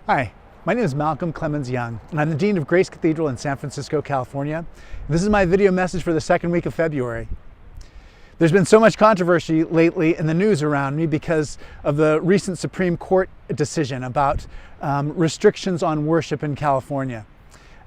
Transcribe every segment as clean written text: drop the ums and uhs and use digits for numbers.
Hi, my name is Malcolm Clemens Young, and I'm the Dean of Grace Cathedral in San Francisco, California. This is my video message for the second week of February. There's been so much controversy lately in the news around me because of the recent Supreme Court decision about restrictions on worship in California.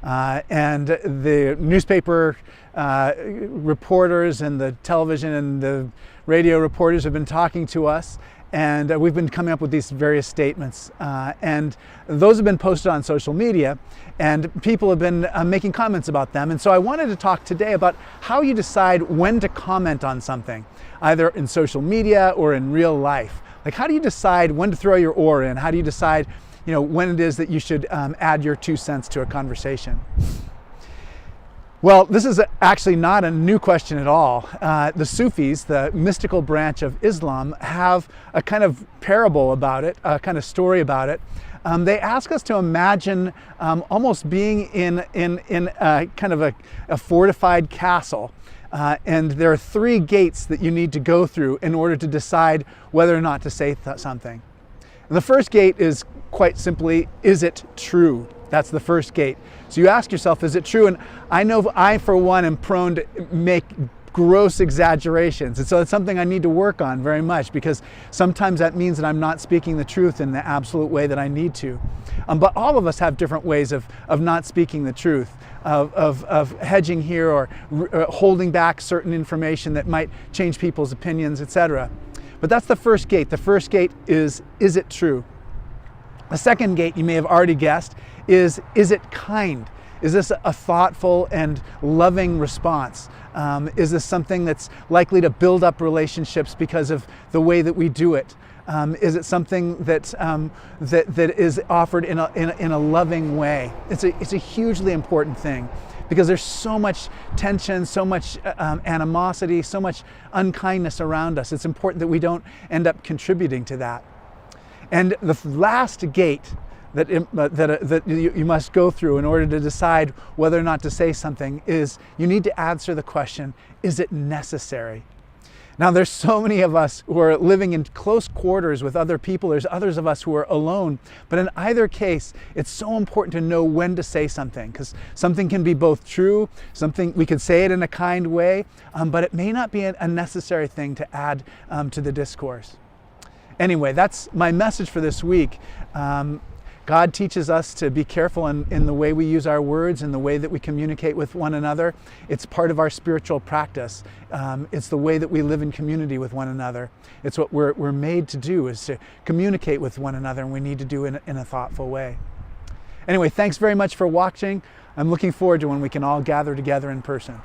And the newspaper reporters and the television and the radio reporters have been talking to us, and we've been coming up with these various statements, and those have been posted on social media, and people have been making comments about them. And so I wanted to talk today about how you decide when to comment on something, either in social media or in real life. Like, how do you decide when to throw your oar in? How do you decide, when it is that you should add your 2 cents to a conversation? Well, this is actually not a new question at all. The Sufis, the mystical branch of Islam, have a kind of parable about it, a kind of story about it. They ask us to imagine almost being in a kind of a fortified castle. And there are 3 gates that you need to go through in order to decide whether or not to say something. And the first gate is quite simply, is it true? That's the first gate. So you ask yourself, is it true? And I know I, for one, am prone to make gross exaggerations. And so it's something I need to work on very much, because sometimes that means that I'm not speaking the truth in the absolute way that I need to. But all of us have different ways of not speaking the truth, of hedging here or holding back certain information that might change people's opinions, etc. But that's the first gate. The first gate is it true? The second gate, you may have already guessed, is it kind? Is this a thoughtful and loving response? Is this something that's likely to build up relationships because of the way that we do it? Is it something that is offered in a loving way? It's a hugely important thing, because there's so much tension, so much animosity, so much unkindness around us. It's important that we don't end up contributing to that. And the last gate that you must go through in order to decide whether or not to say something is you need to answer the question, is it necessary? Now, there's so many of us who are living in close quarters with other people. There's others of us who are alone. But in either case, it's so important to know when to say something, because something can be both true, something we could say it in a kind way, but it may not be a necessary thing to add to the discourse. Anyway, that's my message for this week. God teaches us to be careful in the way we use our words and the way that we communicate with one another. It's part of our spiritual practice. It's the way that we live in community with one another. It's what we're made to do, is to communicate with one another, and we need to do it in a thoughtful way. Anyway, thanks very much for watching. I'm looking forward to when we can all gather together in person.